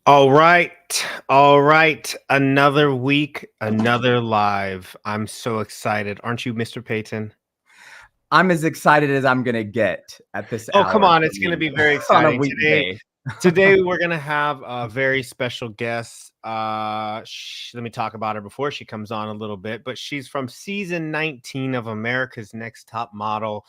All right. All right. Another week, another live. I'm so excited. Aren't you, Mr. Payton? I'm as excited as I'm gonna get at this Oh, come hour on. for It's going to me be very on a exciting. weekday. Today we're going to have a very special guest. Let me talk about her before she comes on a little bit, but she's from season 19 of America's Next Top Model.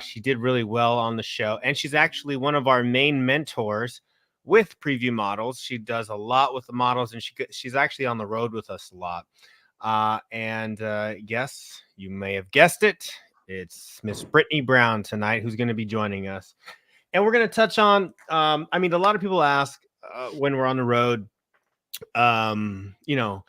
She did really well on the show, and she's actually one of our main mentors with Preview Models. She does a lot with the models, and she's actually on the road with us a lot. Yes, you may have guessed it. It's Miss Brittany Brown tonight who's going to be joining us. And we're going to touch on, a lot of people ask when we're on the road, you know,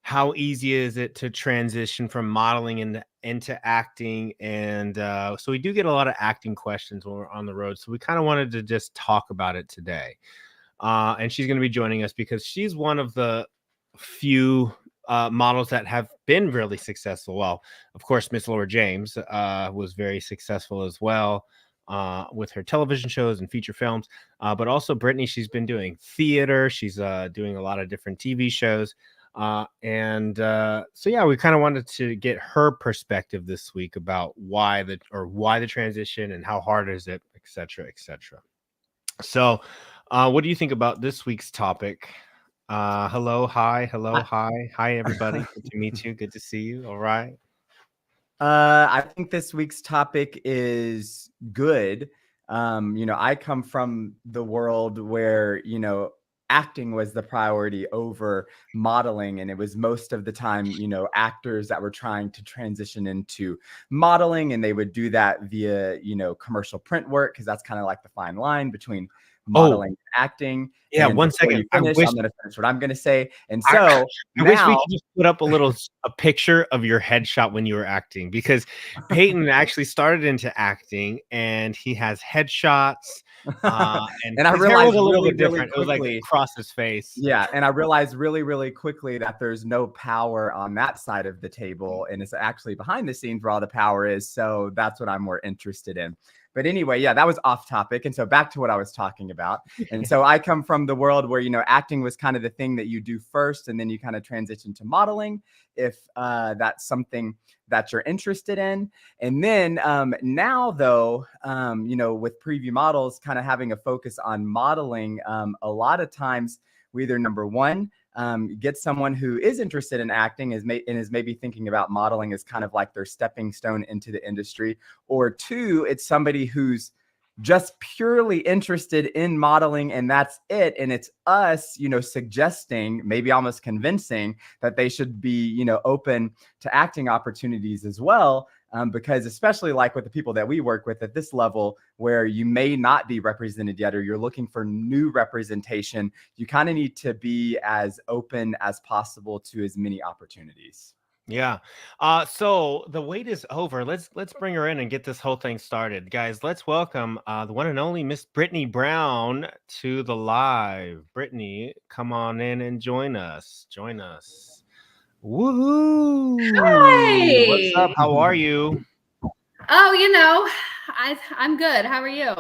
how easy is it to transition from modeling into acting? And so we do get a lot of acting questions when we're on the road. So we kind of wanted to just talk about it today. And she's going to be joining us because she's one of the few models that have been really successful. Well, of course, Miss Laura James was very successful as well with her television shows and feature films. But also Brittany, she's been doing theater. She's doing a lot of different TV shows. So yeah, we kind of wanted to get her perspective this week about why the transition and how hard is it, et cetera, et cetera. So, what do you think about this week's topic? Hello, hi, everybody. Good to meet you. Good to see you. All right. I think this week's topic is good. I come from the world where, acting was the priority over modeling. And it was most of the time, actors that were trying to transition into modeling, and they would do that via, commercial print work, because that's kind of like the fine line between modeling and acting. Yeah, And one before second. you finish, I'm going to finish what I'm going to say. And I, so I wish we now, could just put up a picture of your headshot when you were acting, because Peyton actually started into acting and he has headshots. And and I his hair was realized a little really, bit really different. It was like quickly. across his face. Yeah, and I realized really, really quickly that there's no power on that side of the table, and it's actually behind the scenes where all the power is. So that's what I'm more interested in. But anyway, yeah, that was off topic. And so back to what I was talking about. And so I come from the world where, acting was kind of the thing that you do first, and then you kind of transition to modeling if that's something that you're interested in. And then now, though, with Preview Models kind of having a focus on modeling, a lot of times we either, number one, get someone who is interested in acting and is maybe thinking about modeling as kind of like their stepping stone into the industry, or two, it's somebody who's just purely interested in modeling, and that's it. And it's us, suggesting, maybe almost convincing, that they should be, open to acting opportunities as well. Because especially like with the people that we work with at this level, where you may not be represented yet, or you're looking for new representation, you kind of need to be as open as possible to as many opportunities. Yeah. So the wait is over. Let's bring her in and get this whole thing started. Guys, let's welcome the one and only Miss Brittany Brown to the live. Brittany, come on in and join us. Join us. Woohoo! What's up? Hi. How are you? Oh, I'm good. How are you?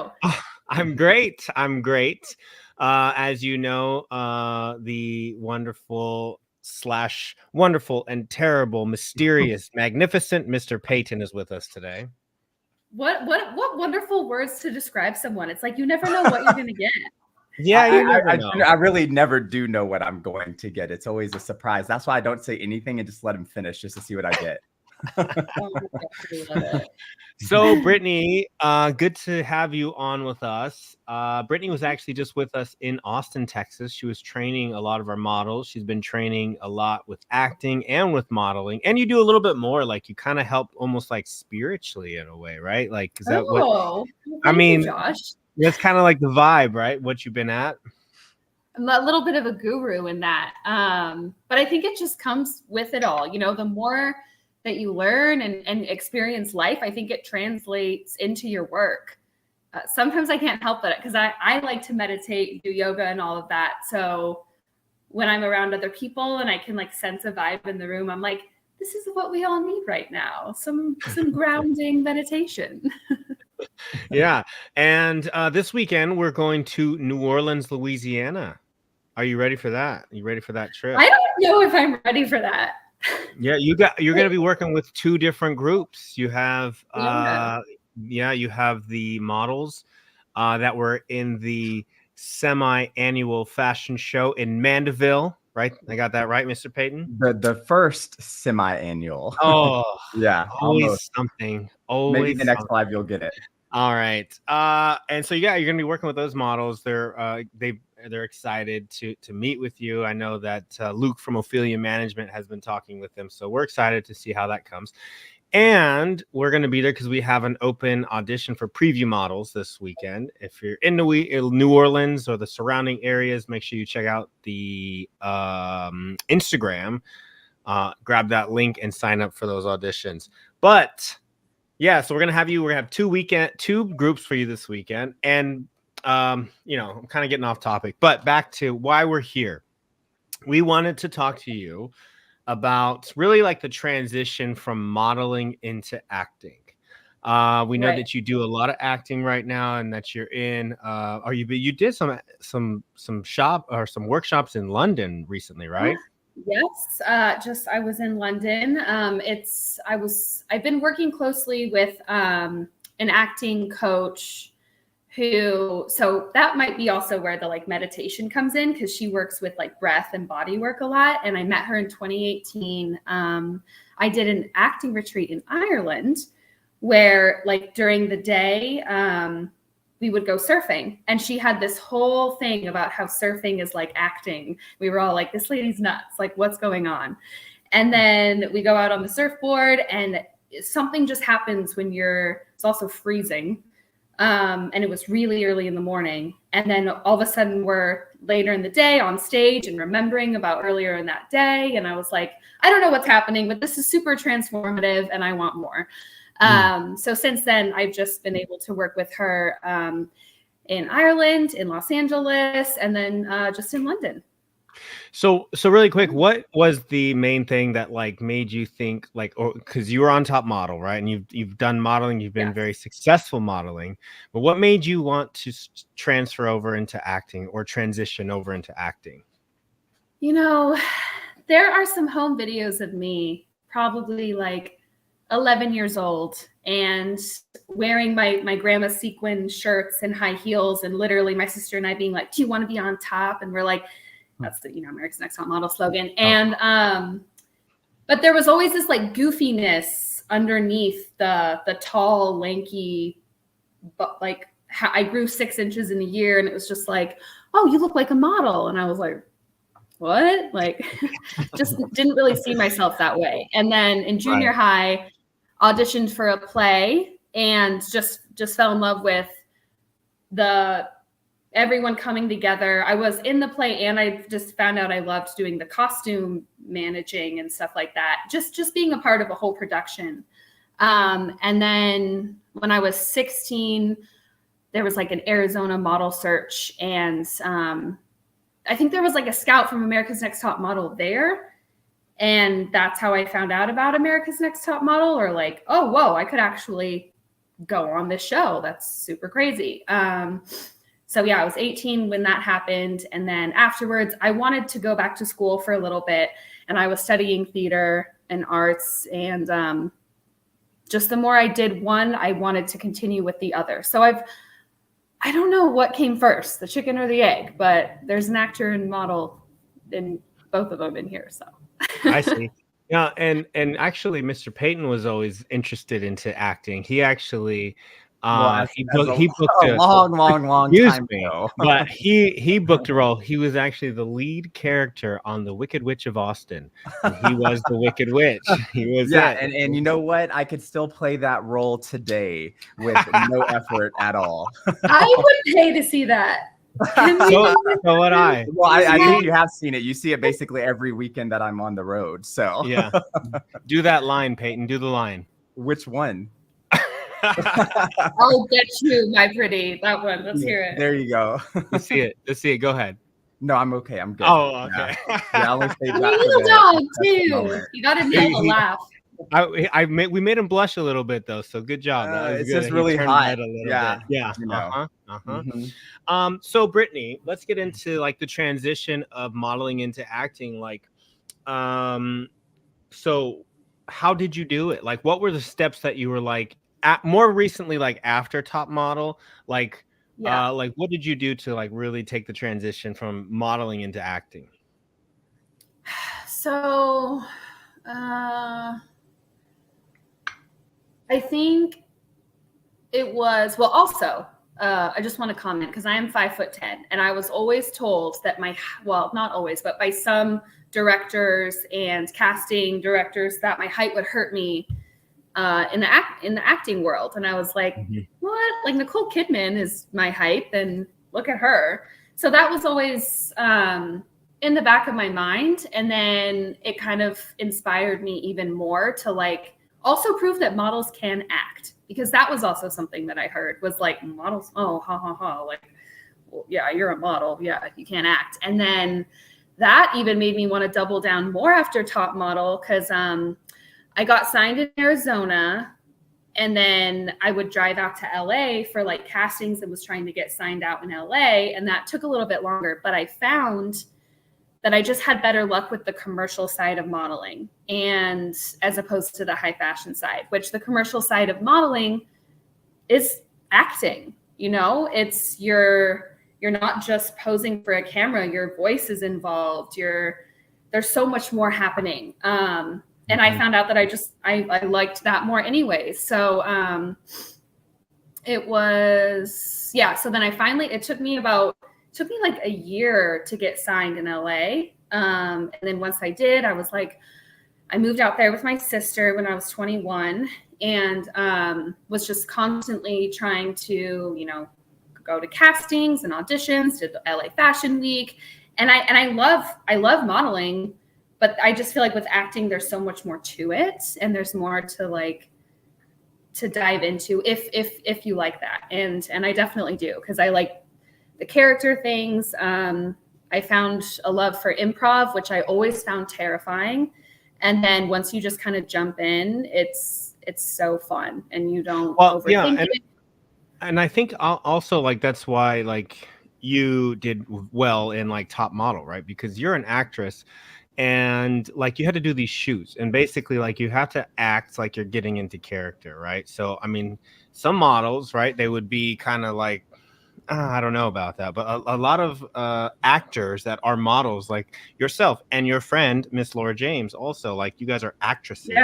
I'm great. I'm great. As you know, the wonderful and terrible, mysterious, magnificent Mr. Payton is with us today. What wonderful words to describe someone. It's like you never know what you're gonna get. Yeah, you never know. I really never do know what I'm going to get. It's always a surprise. That's why I don't say anything and just let him finish just to see what I get. So Brittany, good to have you on with us. Brittany was actually just with us in Austin, Texas. She was training a lot of our models. She's been training a lot with acting and with modeling, and you do a little bit more, like you kind of help almost like spiritually in a way, right? Like, is that what I mean? Josh, that's kind of like the vibe, right? What you've been at. I'm a little bit of a guru in that, but I think it just comes with it all. The more that you learn and experience life, I think it translates into your work. Sometimes I can't help it because I like to meditate, do yoga and all of that. So when I'm around other people and I can like sense a vibe in the room, I'm like, this is what we all need right now. Some grounding meditation. Yeah. And this weekend we're going to New Orleans, Louisiana. Are you ready for that? You ready for that trip? I don't know if I'm ready for that. Yeah, you're going to be working with 2 different groups. You have you have the models that were in the semi-annual fashion show in Mandeville, right? I got that right, Mr. Payton? The first semi-annual. Oh, yeah, always almost. something. Always Maybe the next something. 5 you'll get it. All right. And so you're gonna be working with those models. They're excited to meet with you. I know that Luke from Ophelia Management has been talking with them, so we're excited to see how that comes. And we're going to be there because we have an open audition for preview models this weekend. If you're in New Orleans or the surrounding areas, make sure you check out the Instagram. Grab that link and sign up for those auditions. But yeah, so we're gonna have 2 groups for you this weekend. And I'm kind of getting off topic, but back to why we're here. We wanted to talk to you about really like the transition from modeling into acting. We know that you do a lot of acting right now, and that you're in. You did some shop or some workshops in London recently, right? Yes, I was in London. I've been working closely with an acting coach so that might be also where the like meditation comes in, because she works with like breath and body work a lot. And I met her in 2018. I did an acting retreat in Ireland where like during the day, we would go surfing, and she had this whole thing about how surfing is like acting. We were all like, this lady's nuts. Like, what's going on? And then we go out on the surfboard, and something just happens when it's also freezing. And it was really early in the morning. And then all of a sudden we're later in the day on stage and remembering about earlier in that day. And I was like, I don't know what's happening, but this is super transformative and I want more. So since then, I've just been able to work with her in Ireland, in Los Angeles, and then just in London. So really quick, what was the main thing that like made you think like, or because you were on Top Model, right? And you've done modeling, you've been very successful modeling, but what made you want to transfer over into acting or transition over into acting? There are some home videos of me, probably like 11 years old, and wearing my grandma's sequin shirts and high heels, and literally my sister and I being like, do you want to be on top? And we're like, that's the America's Next Top Model slogan. And but there was always this like goofiness underneath the tall, lanky, but like I grew 6 inches in a year, and it was just like, oh, you look like a model. And I was like, what? Like, just didn't really see myself that way. And then in junior high, auditioned for a play and just fell in love with everyone coming together. I was in the play, and I just found out I loved doing the costume managing and stuff like that. Just being a part of a whole production. And then when I was 16, there was like an Arizona model search, and I think there was like a scout from America's Next Top Model there. And that's how I found out about America's Next Top Model, or like, oh, whoa, I could actually go on this show. That's super crazy. So yeah, I was 18 when that happened. And then afterwards, I wanted to go back to school for a little bit, and I was studying theater and arts. And just the more I did one, I wanted to continue with the other. So I don't know what came first, the chicken or the egg, but there's an actor and model in both of them in here. So I see. Yeah, and actually, Mr. Payton was always interested into acting. He actually he booked a long time ago. But he booked a role. He was actually the lead character on The Wicked Witch of Austin. And he was the Wicked Witch. He was and you know what? I could still play that role today with no effort at all. I would pay to see that. So would I. Well, I think you have seen it. You see it basically every weekend that I'm on the road. So yeah, do that line, Payton. Do the line. Which one? I'll get you, my pretty. That one. Let's hear it. There you go. Let's see it. Go ahead. No, I'm okay. I'm good. Oh, okay. Yeah, I'll say little dog too. You got to nail the laugh. We made him blush a little bit though, so good job. That was It's good. just He really turned hot. red a little Yeah, bit. Yeah. you know. So Brittany, let's get into like the transition of modeling into acting. Like, so how did you do it? Like, what were the steps that you were like more recently, like after Top Model? Like, like what did you do to like really take the transition from modeling into acting? So, I think it was, well, also, I just want to comment because I am 5'10", and I was always told that well, not always, but by some directors and casting directors that my height would hurt me in the acting world. And I was like, what? Like Nicole Kidman is my height, then look at her. So that was always in the back of my mind. And then it kind of inspired me even more to like also prove that models can act, because that was also something that I heard was like, models, oh, ha, ha, ha. Like, well, yeah, you're a model. Yeah, you can't act. And then that even made me want to double down more after Top Model, because I got signed in Arizona, and then I would drive out to LA for like castings and was trying to get signed out in LA. And that took a little bit longer, but I found that I just had better luck with the commercial side of modeling, and as opposed to the high fashion side, which the commercial side of modeling is acting. You know, it's you're not just posing for a camera, your voice is involved. There's so much more happening. And I found out that I liked that more anyways. So it was, yeah. So then it took me like a year to get signed in LA. And then once I did, I was like, I moved out there with my sister when I was 21, and was just constantly trying to, you know, go to castings and auditions, to the LA Fashion Week. And I love modeling, but I just feel like with acting, there's so much more to it, and there's more to dive into if you like that. And I definitely do, because I like the character things. I found a love for improv, which I always found terrifying. And then once you just kind of jump in, it's so fun, and you don't overthink it. And I think also like that's why like you did well in like Top Model, right? Because you're an actress, and like you had to do these shoots, and basically like you have to act like you're getting into character, right? So I mean, some models, right, they would be kind of like, I don't know about that, but a lot of actors that are models, like yourself and your friend Miss Laura James, also, like you guys are actresses,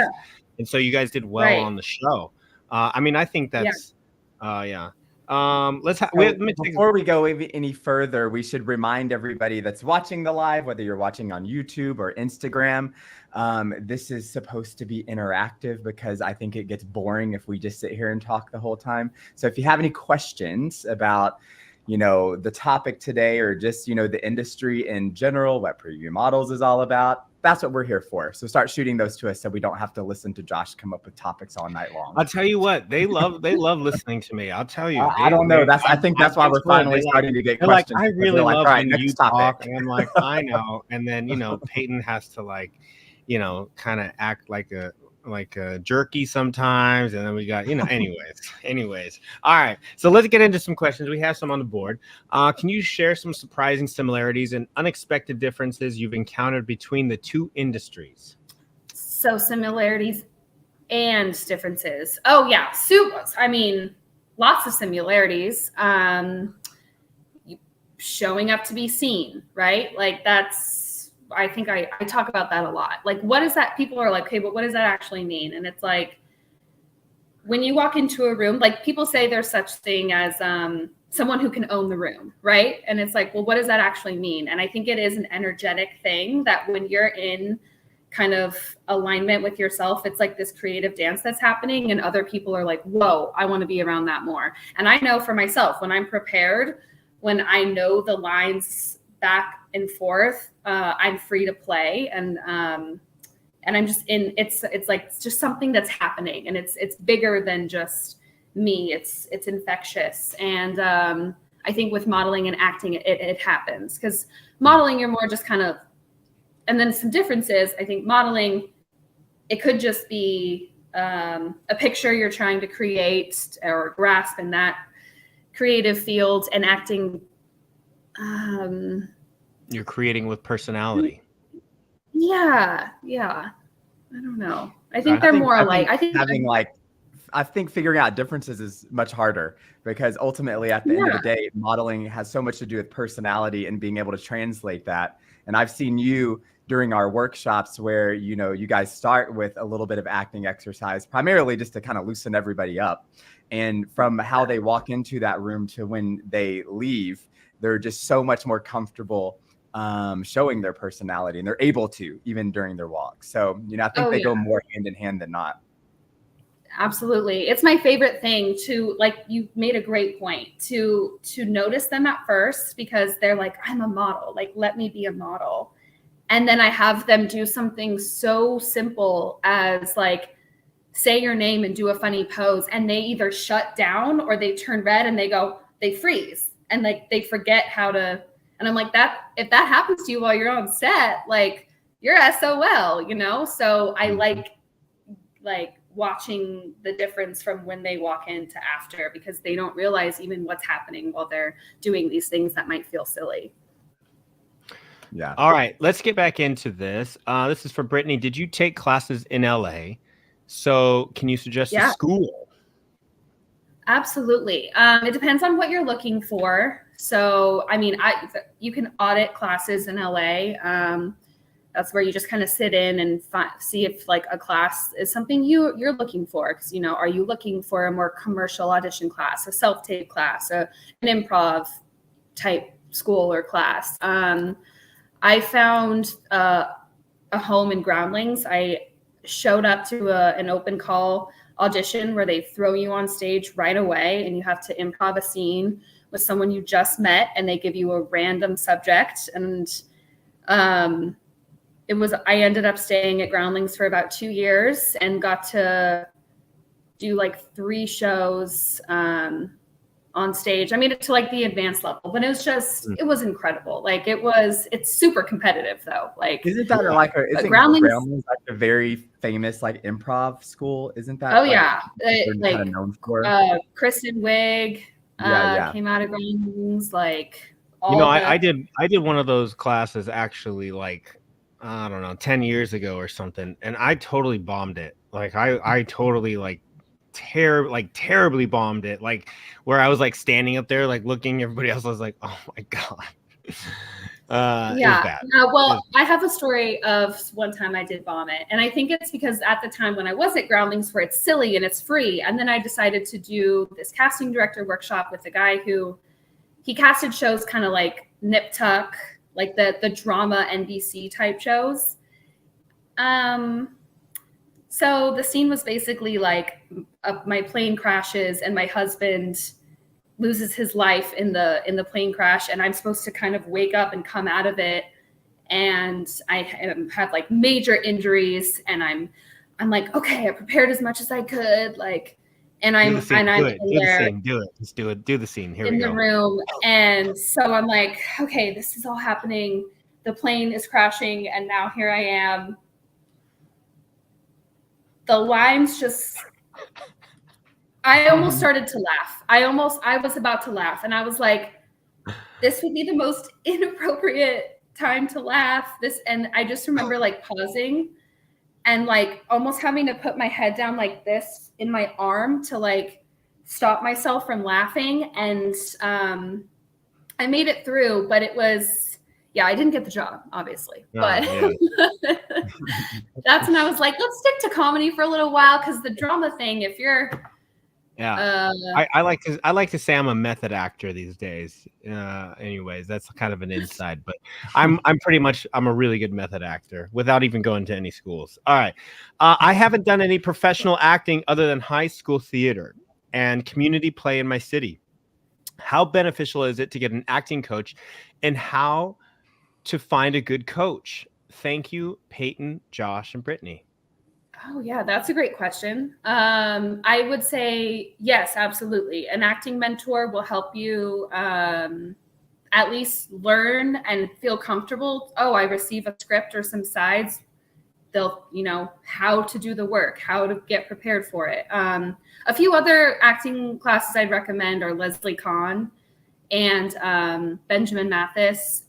and so you guys did well on the show. I mean, I think that's yeah. Before we go any further, we should remind everybody that's watching the live, whether you're watching on YouTube or Instagram, this is supposed to be interactive, because I think it gets boring if we just sit here and talk the whole time. So if you have any questions about, you know, the topic today, or just, you know, the industry in general, what Preview Models is all about, that's what we're here for. So start shooting those to us, so we don't have to listen to Josh come up with topics all night long. I'll tell you what, they love listening to me. I'll tell you. I don't know. I think that's why we're finally starting to get questions. Like, I really love when you talk, and I'm like, I know. And then, you know, Payton has to like, you know, kind of act like a jerky sometimes, and then we got, you know, anyways. All right, so let's get into some questions. We have some on the board. Can you share some surprising similarities and unexpected differences you've encountered between the two industries? So similarities and differences. Oh yeah, I mean, lots of similarities. Showing up to be seen, right? Like I think I talk about that a lot. Like, what is that? People are like, okay, but what does that actually mean? And it's like, when you walk into a room, like people say there's such thing as someone who can own the room, right? And it's like, well, what does that actually mean? And I think it is an energetic thing that when you're in kind of alignment with yourself, it's like this creative dance that's happening, and other people are like, whoa, I want to be around that more. And I know for myself, when I'm prepared, when I know the lines back and forth, I'm free to play, and I'm just in. It's like it's just something that's happening, and it's bigger than just me. It's infectious, and I think with modeling and acting, it happens, because modeling, you're more just kind of, and then some differences. I think modeling, it could just be a picture you're trying to create or grasp in that creative field, and acting. You're creating with personality. Yeah. I don't know. I think they're more alike. I think figuring out differences is much harder, because ultimately at the end of the day, modeling has so much to do with personality and being able to translate that. And I've seen you during our workshops where, you know, you guys start with a little bit of acting exercise, primarily just to kind of loosen everybody up. And from how they walk into that room to when they leave, they're just so much more comfortable showing their personality, and they're able to even during their walk. So, you know, I think they go more hand in hand than not. Absolutely. It's my favorite thing to, like, you made a great point, to notice them at first, because they're like, I'm a model, like, let me be a model. And then I have them do something so simple as like say your name and do a funny pose, and they either shut down or they turn red and they freeze, and like they forget how to. And I'm like, that if that happens to you while you're on set, like, you're SOL, you know? So I like watching the difference from when they walk in to after, because they don't realize even what's happening while they're doing these things that might feel silly. Yeah. All right, let's get back into this. This is for Brittany. Did you take classes in LA? So can you suggest a school? Absolutely. It depends on what you're looking for. So, I mean, you can audit classes in LA. That's where you just kind of sit in and see if like a class is something you're looking for. Because, you know, are you looking for a more commercial audition class, a self-tape class, an improv type school or class? I found a home in Groundlings. I showed up to an open call audition where they throw you on stage right away, and you have to improv a scene with someone you just met, and they give you a random subject. And I ended up staying at Groundlings for about 2 years and got to do like 3 shows on stage. I mean, to like the advanced level, but it was just, it was incredible. Like it's super competitive though. Like, isn't that isn't Groundlings like a very famous like improv school? Isn't that? Oh yeah. Kind of known for? Kristen Wiig came out of Groundlings. Like, I did one of those classes actually, like, I don't know, 10 years ago or something. And I totally bombed it. Like I totally terribly bombed it, like where I was like standing up there like looking at everybody else. I was like, oh my god. I have a story of one time I did bomb it, and I think it's because at the time when I was at Groundlings, where it's silly and it's free, and then I decided to do this casting director workshop with a guy who he casted shows kind of like Nip Tuck, like the drama NBC type shows. So the scene was basically like my plane crashes and my husband loses his life in the plane crash, and I'm supposed to kind of wake up and come out of it, and I have like major injuries, and I'm like, okay, I prepared as much as I could, like, and I'm do the scene. Here we go. In the room, and so I'm like, okay, this is all happening. The plane is crashing, and now here I am. The lines just, I almost started to laugh. I was about to laugh, and I was like, this would be the most inappropriate time to laugh. And I just remember like pausing and like almost having to put my head down like this in my arm to like stop myself from laughing. And I made it through, but it was, I didn't get the job, obviously. But that's when I was like, let's stick to comedy for a little while, because the drama thing, if you're I like to say I'm a method actor these days. Anyways, that's kind of an inside, but I'm a really good method actor without even going to any schools. All right. I haven't done any professional acting other than high school theater and community play in my city. How beneficial is it to get an acting coach, and how to find a good coach? Thank you, Payton, Josh, and Brittany. Oh yeah, that's a great question. I would say yes, absolutely. An acting mentor will help you at least learn and feel comfortable. Oh, I receive a script or some sides. they'll, how to do the work, how to get prepared for it. A few other acting classes I'd recommend are Leslie Kahn and Benjamin Mathis.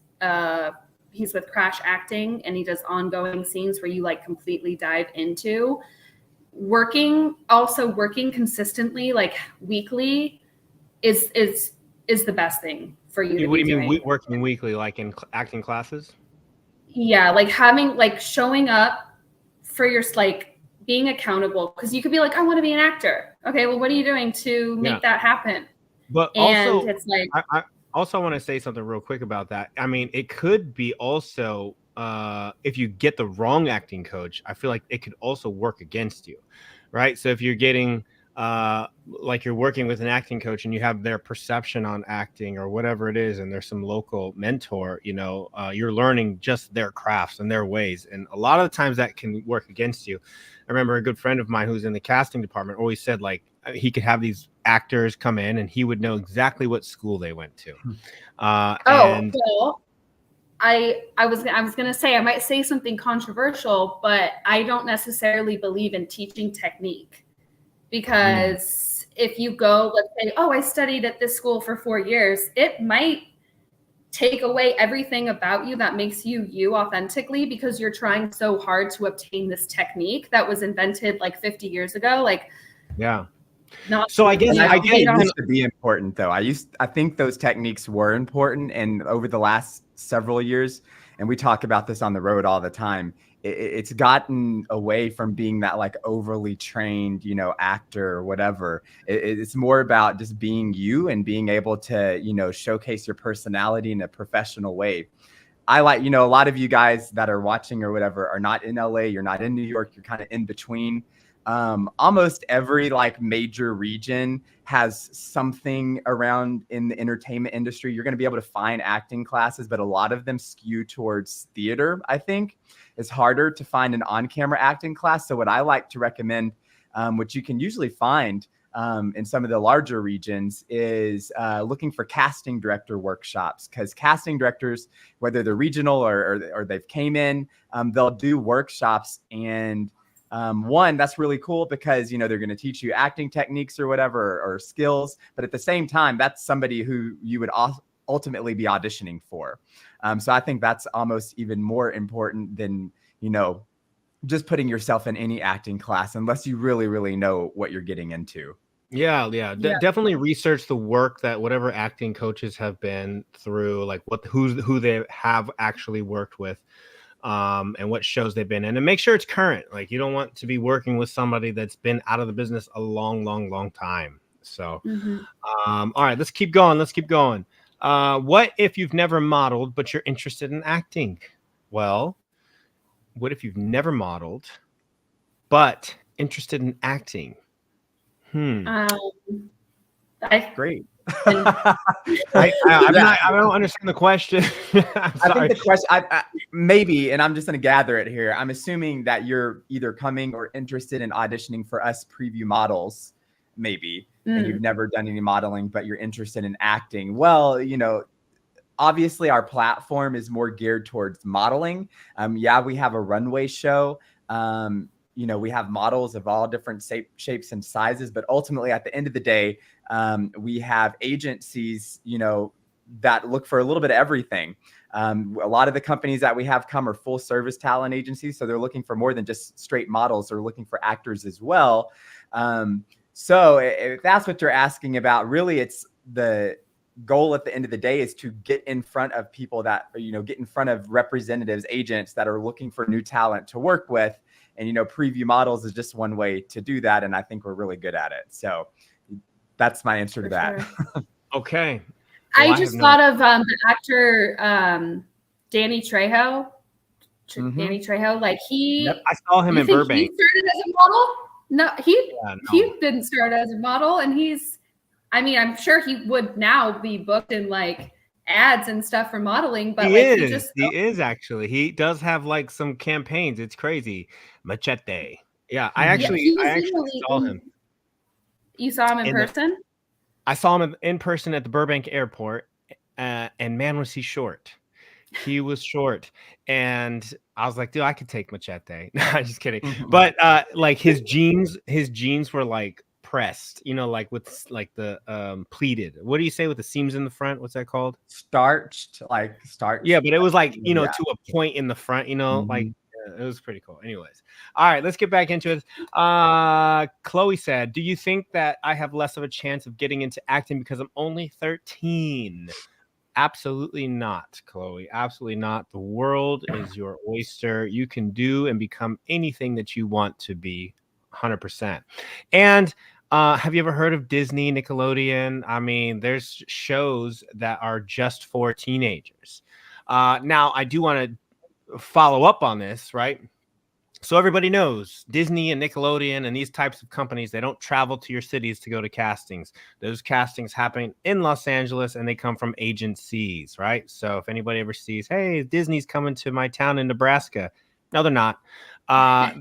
He's with Crash Acting, and he does ongoing scenes where you like completely dive into working consistently, like weekly is the best thing for you to What be do you mean doing. working weekly, like in acting classes? Yeah, like having, like showing up for your, like being accountable, because you could be like, I want to be an actor. Okay, well, what are you doing to make that happen? But And also, it's like, I also want to say something real quick about that. I mean, it could be also if you get the wrong acting coach, I feel like it could also work against you, right? So if you're getting like you're working with an acting coach and you have their perception on acting or whatever it is, and there's some local mentor, you're learning just their crafts and their ways, and a lot of the times that can work against you. I remember a good friend of mine who's in the casting department always said, like, he could have these actors come in and he would know exactly what school they went to. Well, I was going to say, I might say something controversial, but I don't necessarily believe in teaching technique, because if you go, let's say, oh, I studied at this school for 4 years, it might take away everything about you that makes you authentically, because you're trying so hard to obtain this technique that was invented like 50 years ago. Like, so I guess it used to be important, though. I think those techniques were important, and over the last several years, and we talk about this on the road all the time, it's gotten away from being that like overly trained, actor or whatever. It's more about just being you and being able to, showcase your personality in a professional way. I like, a lot of you guys that are watching or whatever are not in LA, you're not in New York, you're kind of in between. Almost every like major region has something around in the entertainment industry. You're going to be able to find acting classes, but a lot of them skew towards theater. I think it's harder to find an on-camera acting class. So what I like to recommend, which you can usually find in some of the larger regions, is looking for casting director workshops, because casting directors, whether they're regional or they've came in, they'll do workshops. And one, that's really cool because, they're going to teach you acting techniques or whatever, or skills. But at the same time, that's somebody who you would ultimately be auditioning for. So I think that's almost even more important than, just putting yourself in any acting class, unless you really, really know what you're getting into. Yeah. Definitely research the work that whatever acting coaches have been through, like who they have actually worked with. And what shows they've been in, and make sure it's current. Like, you don't want to be working with somebody that's been out of the business a long time. So, all right, let's keep going. What if you've never modeled, but you're interested in acting? Well, what if you've never modeled, but interested in acting? Great. I don't understand the question. I think the question, maybe, and I'm just going to gather it here. I'm assuming that you're either coming or interested in auditioning for us preview models, maybe, and you've never done any modeling, but you're interested in acting. Well, obviously our platform is more geared towards modeling. We have a runway show. We have models of all different shapes and sizes, but ultimately at the end of the day, we have agencies, that look for a little bit of everything. A lot of the companies that we have come are full service talent agencies. So they're looking for more than just straight models. They're looking for actors as well. So if that's what you're asking about, really it's the goal at the end of the day is to get in front of people that, get in front of representatives, agents that are looking for new talent to work with. And, preview models is just one way to do that. And I think we're really good at it. So that's my answer to that. Sure. Okay. Well, I just thought of the actor Danny Trejo. Danny Trejo, like I saw him in Burbank. He started as a model? No, he didn't start as a model, and I'm sure he would now be booked in like ads and stuff for modeling, but he is actually. He does have like some campaigns. It's crazy. Machete. Yeah, I actually saw him. You saw him in person? I saw him in person at the Burbank airport, and man, was he short. He was short, and I was like, dude, I could take Machete. No, I'm just kidding. Mhm. But like his jeans were like pressed, like with like the pleated. What do you say with the seams in the front? What's that called? Starched. Yeah, but it was like, Yeah. to a point in the front, like Mhm. it was pretty cool. Anyways. All right, let's get back into it. Chloe said, do you think that I have less of a chance of getting into acting because I'm only 13? Absolutely not, Chloe. Absolutely not. The world is your oyster. You can do and become anything that you want to be, 100%. And have you ever heard of Disney, Nickelodeon? I mean, there's shows that are just for teenagers. Now, I do want to follow up on this, right? So everybody knows Disney and Nickelodeon and these types of companies, they don't travel to your cities to go to castings. Those castings happen in Los Angeles and they come from agencies, right? So if anybody ever sees, hey, Disney's coming to my town in Nebraska. No, they're not.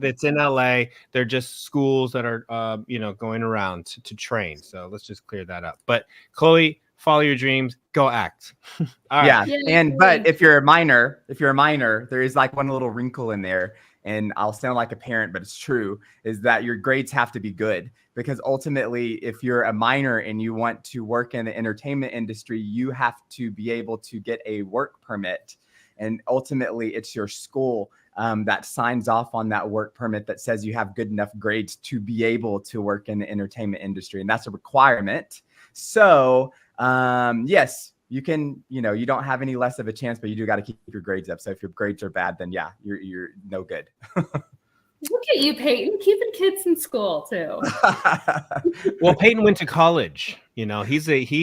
It's in LA. They're just schools that are, going around to train. So let's just clear that up. But Chloe, follow your dreams, go act. All right. Yeah. But if you're a minor, there is like one little wrinkle in there. And I'll sound like a parent, but it's true, is that your grades have to be good, because ultimately, if you're a minor and you want to work in the entertainment industry, you have to be able to get a work permit. And ultimately, it's your school that signs off on that work permit that says you have good enough grades to be able to work in the entertainment industry. And that's a requirement. So, yes, you can, you don't have any less of a chance, but you do got to keep your grades up. So if your grades are bad, then yeah, you're no good. Look at you, Peyton, keeping kids in school too. Well, Peyton went to college. He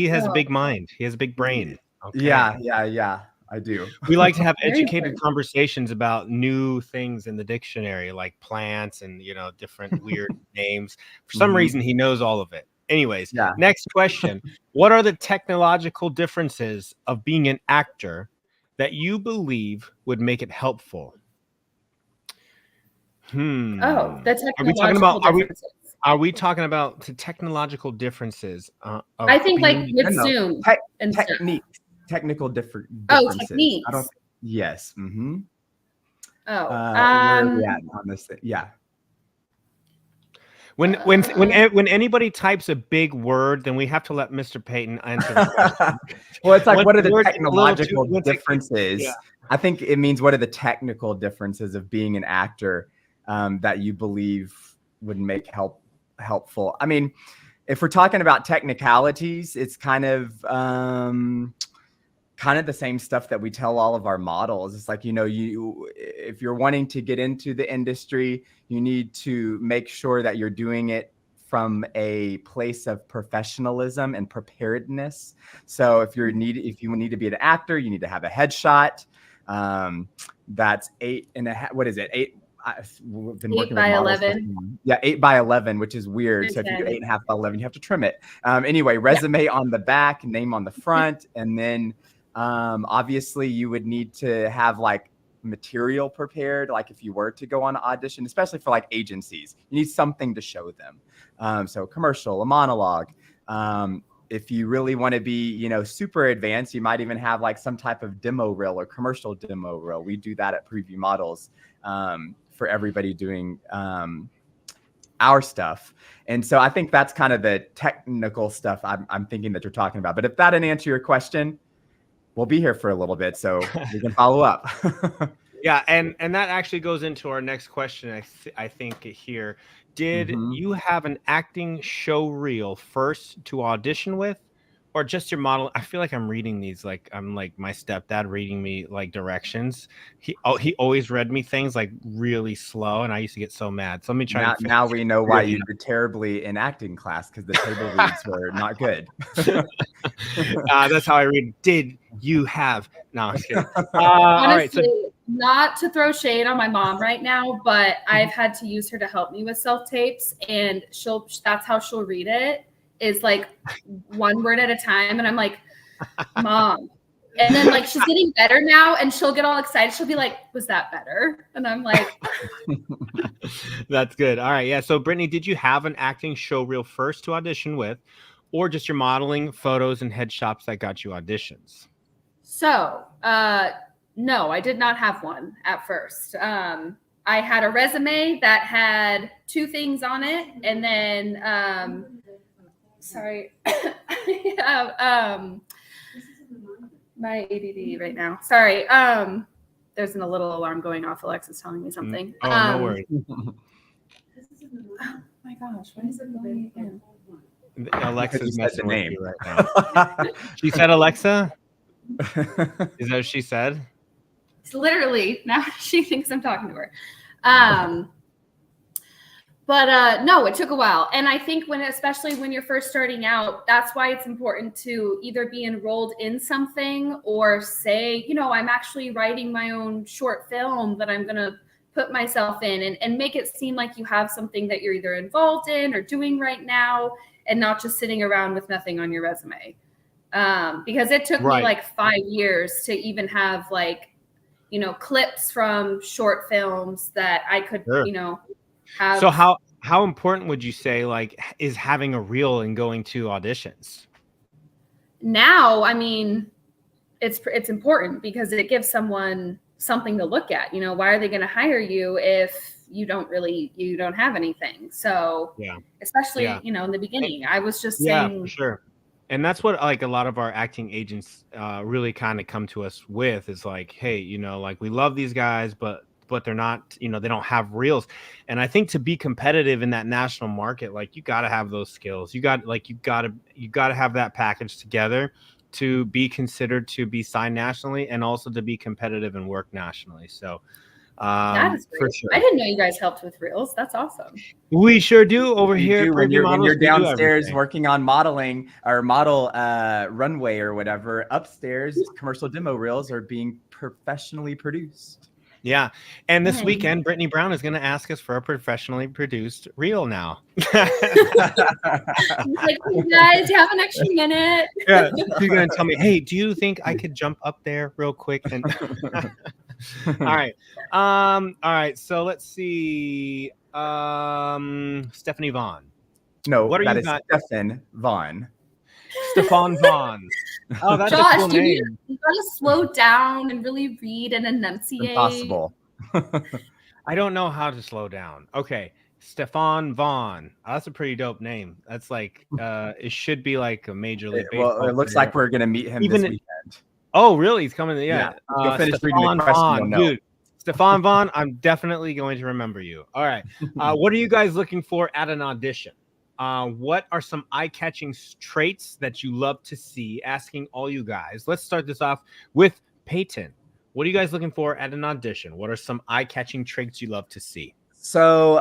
has a big mind. He has a big brain. Okay. Yeah. I do. We like to have educated conversations about new things in the dictionary, like plants and, different weird names. For some reason, he knows all of it. Anyways, Next question. What are the technological differences of being an actor that you believe would make it helpful? Oh, the technological differences. Are we talking about the technological differences? I think like with Zoom and techniques, technical differences. Oh, techniques. Yes. Mm-hmm. Oh, where are we at on this thing? Yeah. When anybody types a big word, then we have to let Mr. Payton answer the question. Well, it's like, what are the technological differences? Yeah. I think it means, what are the technical differences of being an actor that you believe would make helpful? I mean, if we're talking about technicalities, it's kind of the same stuff that we tell all of our models. It's like, if you're wanting to get into the industry, you need to make sure that you're doing it from a place of professionalism and preparedness. So if you need to be an actor, you need to have a headshot. That's 8.5. What is it? 8. I've been working 8x11. Yeah, 8x11, which is weird. So if you do 8.5 by 11, you have to trim it. Anyway, resume on the back, name on the front, and then obviously you would need to have like material prepared. Like if you were to go on an audition, especially for like agencies, you need something to show them. So commercial, a monologue. If you really want to be, super advanced, you might even have like some type of demo reel or commercial demo reel. We do that at Preview Models for everybody doing our stuff. And so I think that's kind of the technical stuff I'm thinking that you're talking about. But if that didn't answer your question, we'll be here for a little bit, so we can follow up. Yeah, and that actually goes into our next question, I think here. Did you have an acting show reel first to audition with, or just your model? I feel like I'm reading these like I'm like my stepdad reading me like directions. He always read me things like really slow, and I used to get so mad. So let me try. Now we know why you did terribly in acting class, because the table reads were not good. That's how I read. Did you have? No, I'm just kidding. Honestly, all right, so not to throw shade on my mom right now, but I've had to use her to help me with self-tapes, and that's how she'll read it, is like one word at a time. And I'm like, Mom. And then like she's getting better now, and she'll get all excited. She'll be like, was that better? And I'm like, that's good. All right. Yeah. So Brittany, did you have an acting show reel first to audition with, or just your modeling photos and headshots that got you auditions? So No, I did not have one at first. I had a resume that had 2 things on it, and then sorry, my ADD right now. Sorry. There's a little alarm going off. Alexa's telling me something. Oh, no worries. Oh my gosh, why is it going again? Alexa's said messing the with name. you right now. She said Alexa? Is that what she said? It's literally, now she thinks I'm talking to her. But no, it took a while. And I think especially when you're first starting out, that's why it's important to either be enrolled in something or say, I'm actually writing my own short film that I'm going to put myself in, and make it seem like you have something that you're either involved in or doing right now, and not just sitting around with nothing on your resume. Because it took me like 5 years to even have clips from short films that I could, have. So how important would you say is having a reel and going to auditions? Now, I mean, it's important because it gives someone something to look at. Why are they going to hire you if you don't have anything? So especially in the beginning, I was just saying, for sure. And that's what a lot of our acting agents really kind of come to us with is hey, we love these guys, but they're not, they don't have reels. And I think to be competitive in that national market, you got to have those skills. You got to have that package together to be considered to be signed nationally, and also to be competitive and work nationally. So that is great. For sure. I didn't know you guys helped with reels. That's awesome. We sure do over here. When you're downstairs working on modeling or model runway or whatever, upstairs commercial demo reels are being professionally produced. Yeah. And this weekend, Brittany Brown is going to ask us for a professionally produced reel now. Hey guys, you have an extra minute? Yeah. She's going to tell me, hey, do you think I could jump up there real quick? And all right. All right. So let's see. Stephanie Vaughn. No, what are you Stefan Vaughn. Stefan Vaughn. Oh, that's Josh, a cool name. You gotta slow down and really read and enunciate. Impossible. I don't know how to slow down. Okay. Stefan Vaughn. Oh, that's a pretty dope name. That's it should be like a major league baseball. Well, it looks like we're gonna meet him this weekend. Oh, really? He's coming. Yeah. You'll finish reading the question, dude. Stefan Vaughn, I'm definitely going to remember you. All right. What are you guys looking for at an audition? What are some eye-catching traits that you love to see? Asking all you guys. Let's start this off with Payton. What are you guys looking for at an audition? What are some eye-catching traits you love to see? So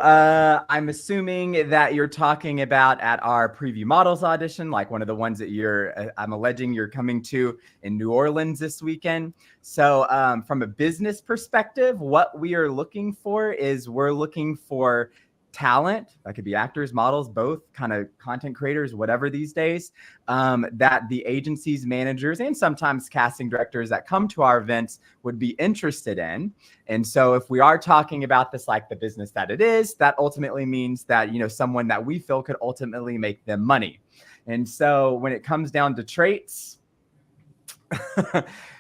I'm assuming that you're talking about at our preview models audition, like one of the ones that I'm alleging you're coming to in New Orleans this weekend. So from a business perspective, what we are looking for is we're looking for talent. That could be actors, models, both kind of content creators, whatever these days, that the agencies, managers, and sometimes casting directors that come to our events would be interested in. And so if we are talking about this like the business that it is, that ultimately means that, someone that we feel could ultimately make them money. And so when it comes down to traits,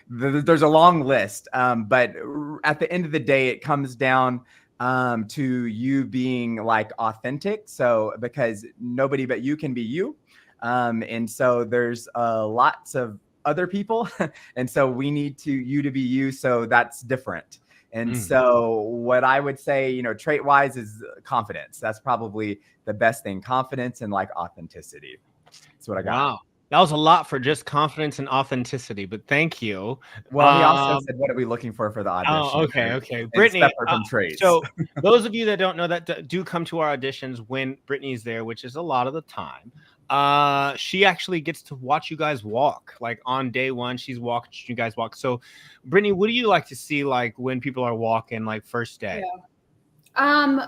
there's a long list. But at the end of the day, it comes down to you being authentic. So because nobody but you can be you. And so there's lots of other people. And so we need you to be you. So that's different. And so what I would say, trait wise is confidence. That's probably the best thing. Confidence and authenticity. That's what I got. Wow. That was a lot for just confidence and authenticity, but thank you. Well, he also said, what are we looking for the audition? Oh, okay. Brittany, from traits. So those of you that don't know that do come to our auditions when Brittany's there, which is a lot of the time, she actually gets to watch you guys walk. On day one, she's watching you guys walk. So Brittany, what do you like to see when people are walking first day? Yeah.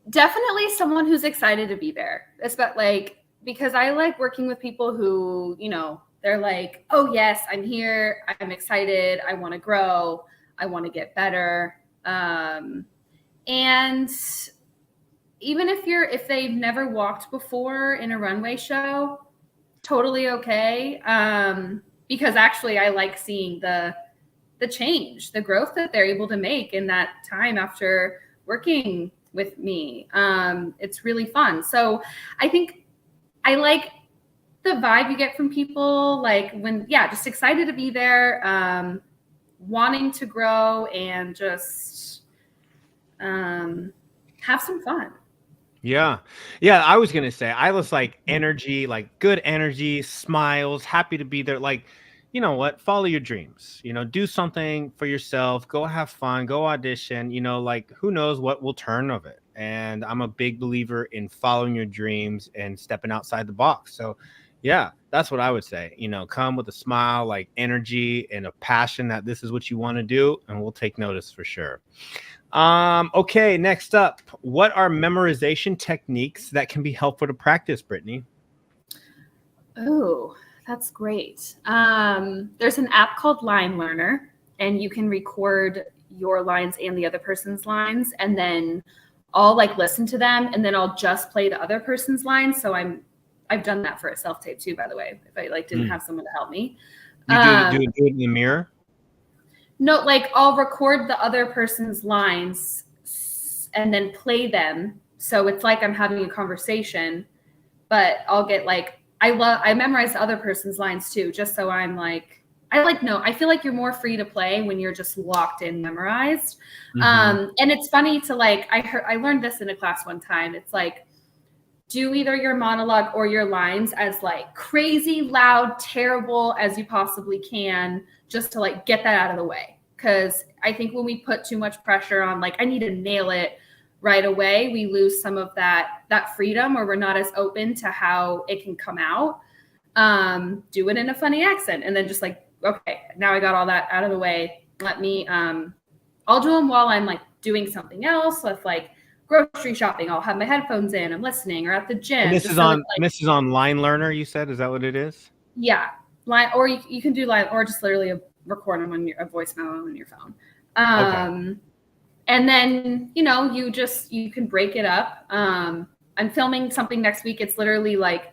Definitely someone who's excited to be there. Because I like working with people who, they're like, oh yes, I'm here. I'm excited. I want to grow. I want to get better. And even if they've never walked before in a runway show, totally okay. because actually I like seeing the change, the growth that they're able to make in that time after working with me. It's really fun. So I think I like the vibe you get from people, like when, just excited to be there, wanting to grow and just have some fun. Yeah. I was going to say, I was like energy, like good energy, smiles, happy to be there. Like, you know what? Follow your dreams, do something for yourself, go have fun, go audition, like who knows what will turn of it. And I'm a big believer in following your dreams and stepping outside the box. So yeah, that's what I would say. Come with a smile, like energy and a passion that this is what you want to do, and we'll take notice for sure. Okay, next up, what are memorization techniques that can be helpful to practice, Brittany? Oh, that's great. There's an app called Line Learner, and you can record your lines and the other person's lines, and then I'll like listen to them, and then I'll just play the other person's lines. So I've done that for a self-tape too, by the way, if I like didn't have someone to help me. You do it in the mirror? No, like I'll record the other person's lines and then play them. So it's like I'm having a conversation, but I'll get like, I memorize the other person's lines too, just so I'm like, I feel like you're more free to play when you're just locked in memorized. And it's funny to like, I learned this in a class one time. It's like, do either your monologue or your lines as like crazy, loud, terrible as you possibly can, just to like get that out of the way. Because I think when we put too much pressure on like, I need to nail it right away, we lose some of that freedom, or we're not as open to how it can come out. Do it in a funny accent, and then just like, okay, now I got all that out of the way. Let me, I'll do them while I'm like doing something else. So if like grocery shopping, I'll have my headphones in, I'm listening, or at the gym. And this is on Line Learner, you said? Is that what it is? Yeah. Line, or you can do Line, or just literally record them on a voicemail on your phone. Okay. And then, you can break it up. I'm filming something next week. It's literally like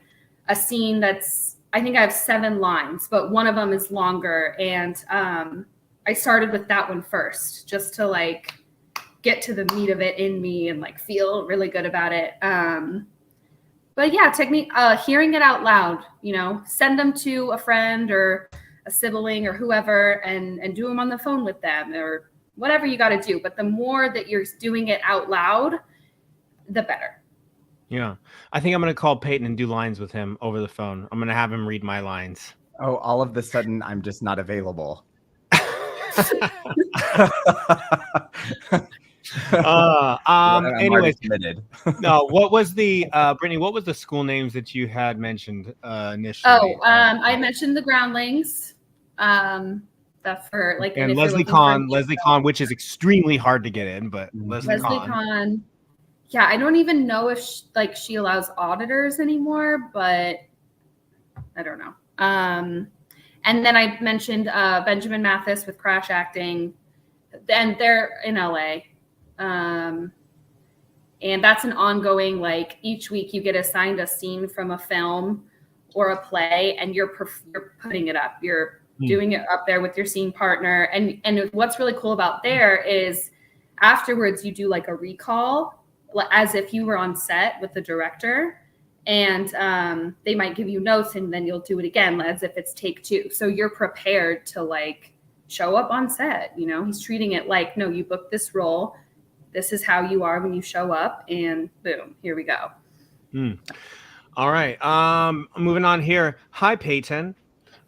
a scene that's, I think I have 7 lines, but one of them is longer. And I started with that one first, just to like get to the meat of it in me and like feel really good about it. But yeah, technique, hearing it out loud, send them to a friend or a sibling or whoever, and do them on the phone with them or whatever you got to do. But the more that you're doing it out loud, the better. Yeah. I think I'm going to call Payton and do lines with him over the phone. I'm going to have him read my lines. Oh, all of a sudden I'm just not available. Anyways, no, what was the Brittany, what was the school names that you had mentioned initially? I mentioned the Groundlings, that for like, and Leslie Kahn, which is extremely hard to get in, but Leslie Kahn. Yeah, I don't even know if she allows auditors anymore, but I don't know. And then I mentioned Benjamin Mathis with Crash Acting, and they're in LA. And that's an ongoing, like each week you get assigned a scene from a film or a play, and you're putting it up. You're doing it up there with your scene partner. And what's really cool about there is afterwards you do like a recall, as if you were on set with the director, and they might give you notes, and then you'll do it again as if it's take 2. So you're prepared to like show up on set. He's treating it like, no, you booked this role. This is how you are when you show up, and boom, here we go. All right. Moving on here. Hi, Payton.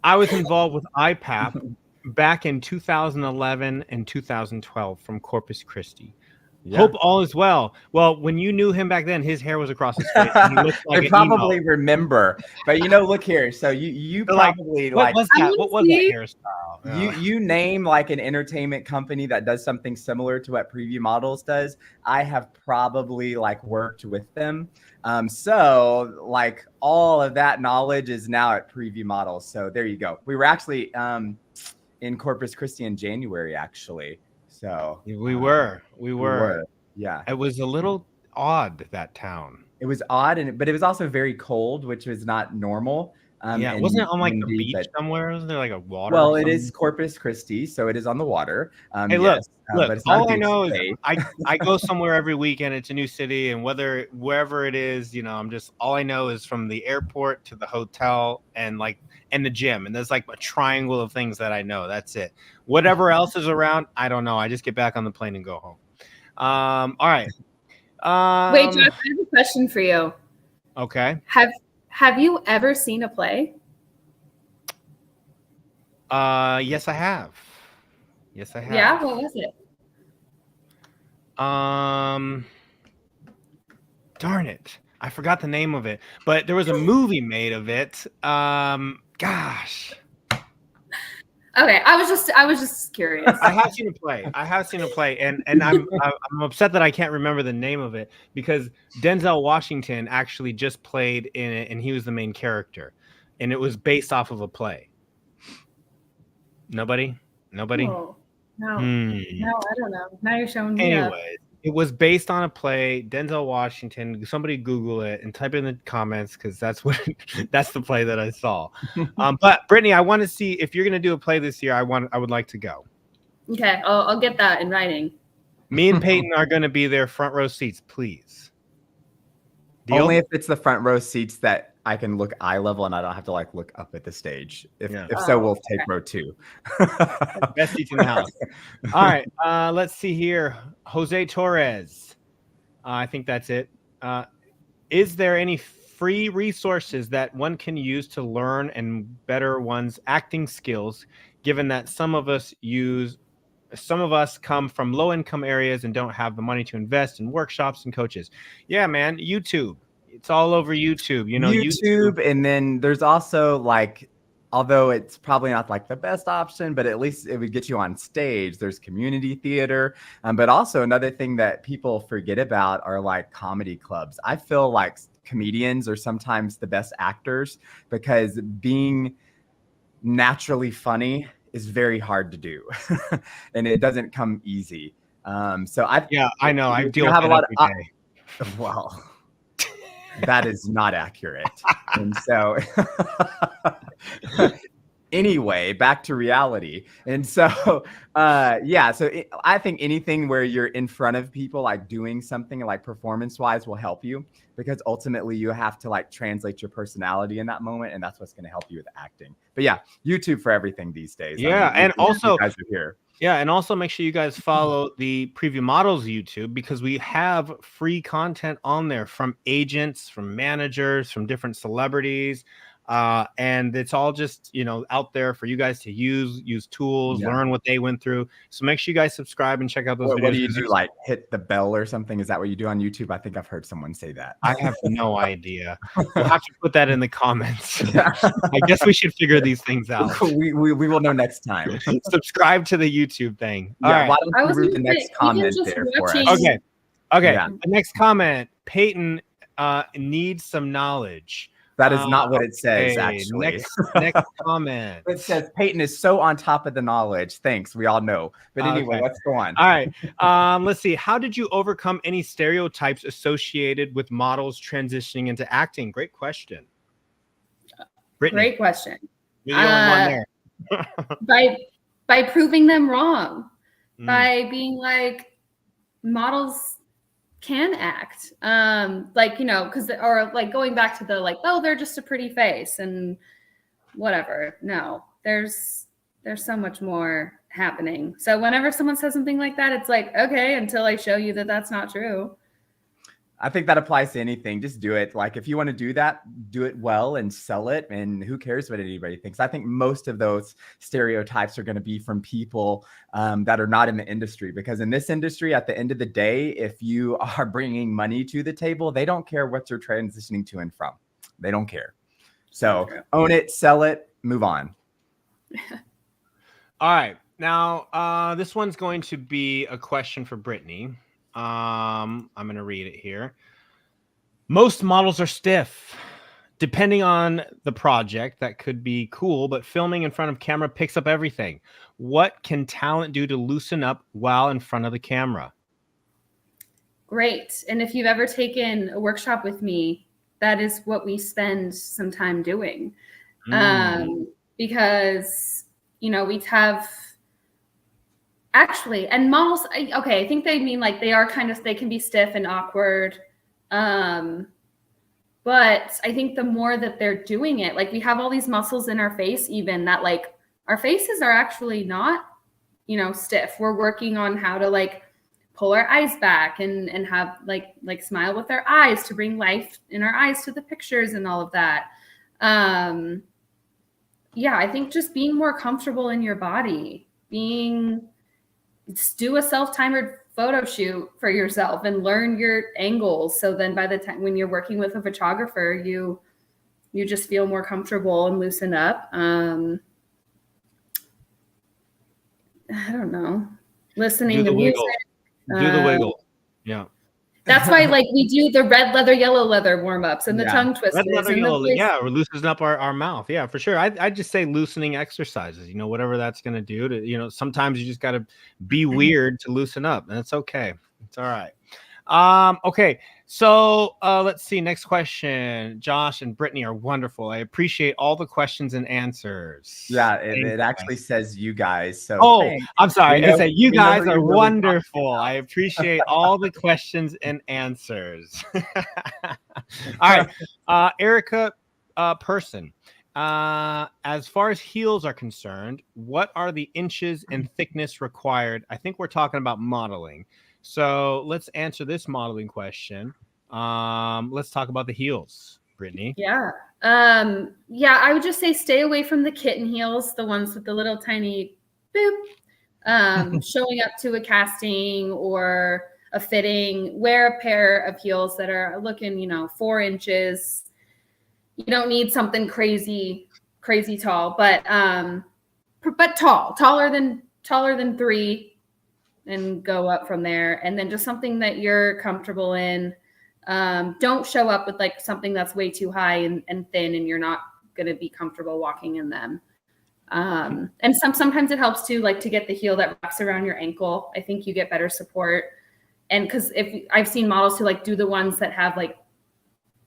I was involved with IPAP back in 2011 and 2012 from Corpus Christi. Yeah. Hope all is well. Well, when you knew him back then, his hair was across his face. He looked like I probably remember, but look here. So you probably what was that hairstyle? Yeah. You name like an entertainment company that does something similar to what Preview Models does. I have probably like worked with them. So like all of that knowledge is now at Preview Models. So there you go. We were actually in Corpus Christi in January, actually. So we were. Yeah. It was a little odd, that town. It was odd, but it was also very cold, which was not normal. Yeah, and wasn't it on like the windy, beach but somewhere? Wasn't there like a water? well, or it something? is Corpus Christi, so it is on the water. Hey, Yes, look. but it's not a All I beach know is day. I go somewhere every weekend. It's a new city, and wherever it is, I'm just all I know is from the airport to the hotel and the gym, and there's like a triangle of things that I know. That's it. Whatever else is around, I don't know. I just get back on the plane and go home. All right. Wait, Josh, I have a question for you. Okay. Have you ever seen a play? Yes, I have. Yes, I have. Yeah, what was it? Darn it. I forgot the name of it, but there was a movie made of it. Gosh. Okay, I was just curious. I have seen a play, and I'm upset that I can't remember the name of it because Denzel Washington actually just played in it, and he was the main character, and it was based off of a play. Nobody. Oh, no, no, I don't know. Now you're showing me up. Anyway, it was based on a play. Denzel Washington. Somebody Google it and type in the comments because that's the play that I saw. But Brittany, I want to see if you're going to do a play this year. I would like to go. Okay, I'll get that in writing. Me and Payton are going to be there, front row seats, please. Deal? Only if it's the front row seats that I can look eye level and I don't have to look up at the stage. If so, we'll take row 2. Best seats in the house. All right, let's see here. Jose Torres. I think that's it. Is there any free resources that one can use to learn and better one's acting skills, given that some of us come from low-income areas and don't have the money to invest in workshops and coaches? Yeah, man, YouTube. It's all over YouTube. YouTube, and then there's also although it's probably not the best option, but at least it would get you on stage. There's community theater, but also another thing that people forget about are comedy clubs. I feel like comedians are sometimes the best actors because being naturally funny is very hard to do, and it doesn't come easy. I know. I deal with it every day. Well, that is not accurate. And so anyway, back to reality. And so, I think anything where you're in front of people, doing something performance wise will help you because ultimately you have to translate your personality in that moment. And that's what's going to help you with acting. But yeah, YouTube for everything these days. Yeah. And also, you guys are here. Yeah, and also make sure you guys follow the Preview Models YouTube because we have free content on there from agents, from managers, from different celebrities. And it's all just, out there for you guys to use tools, learn what they went through. So make sure you guys subscribe and check out those videos. What do you do? Hit the bell or something? Is that what you do on YouTube? I think I've heard someone say that. I have no idea. We'll have to put that in the comments. I guess we should figure these things out. We will know next time. Subscribe to the YouTube thing. All right. Why don't you read the next comment there for us? Okay. Yeah. The next comment. Payton needs some knowledge. That is not what it says, actually. Next comment. It says Payton is so on top of the knowledge. Thanks. We all know. But anyway, let's go on. All right. Let's see. How did you overcome any stereotypes associated with models transitioning into acting? Great question. Brittany, great question. You're the only one there. by proving them wrong. By being models can act because going back to the they're just a pretty face and whatever. No, there's so much more happening. So whenever someone says something like that, it's okay, until I show you that that's not true. I think that applies to anything. Just do it. If you want to do that, do it well and sell it. And who cares what anybody thinks? I think most of those stereotypes are going to be from people that are not in the industry, because in this industry, at the end of the day, if you are bringing money to the table, they don't care what you're transitioning to and from. They don't care. So own it, sell it, move on. All right. Now, this one's going to be a question for Brittany. I'm going to read it here. Most models are stiff. Depending on the project, that could be cool, but filming in front of camera picks up everything. What can talent do to loosen up while in front of the camera? Great. And if you've ever taken a workshop with me, that is what we spend some time doing. Because, you know, we have actually, and models, okay, I think they mean like they are kind of, they can be stiff and awkward. But I think the more that they're doing it, like we have all these muscles in our face, even that like our faces are actually not, you know, stiff. We're working on how to like pull our eyes back and have like smile with our eyes to bring life in our eyes to the pictures and all of that. Yeah, I think just being more comfortable in your body, do a self-timed photo shoot for yourself and learn your angles. So then by the time when you're working with a photographer, you just feel more comfortable and loosen up. I don't know. Listening to music. Do the wiggle. Yeah. That's why, like, we do the red leather, yellow leather warm-ups and the tongue twisters. Red leather, yellow, we're loosening up our mouth. Yeah, for sure. I just say loosening exercises, you know, whatever that's going to do to, you know, sometimes you just got to be weird to loosen up, and it's okay. It's all right. Okay. So let's see. Next question. Josh and Brittany are wonderful. I appreciate all the questions and answers. Yeah, it actually says you guys. So thanks. I'm sorry. I said you guys are wonderful. I appreciate all the questions and answers. All right. Erica Person. As far as heels are concerned, what are the inches and thickness required? I think we're talking about modeling. So let's answer this modeling question. Let's talk about the heels, Brittany. Yeah. I would just say stay away from the kitten heels, the ones with the little tiny boop, showing up to a casting or a fitting. Wear a pair of heels that are looking, you know, 4 inches. You don't need something crazy tall, but taller than 3. And go up from there. And then just something that you're comfortable in. Don't show up with like something that's way too high and thin and you're not going to be comfortable walking in them. And sometimes it helps to like to get the heel that wraps around your ankle. I think you get better support. And because if I've seen models who like do the ones that have like,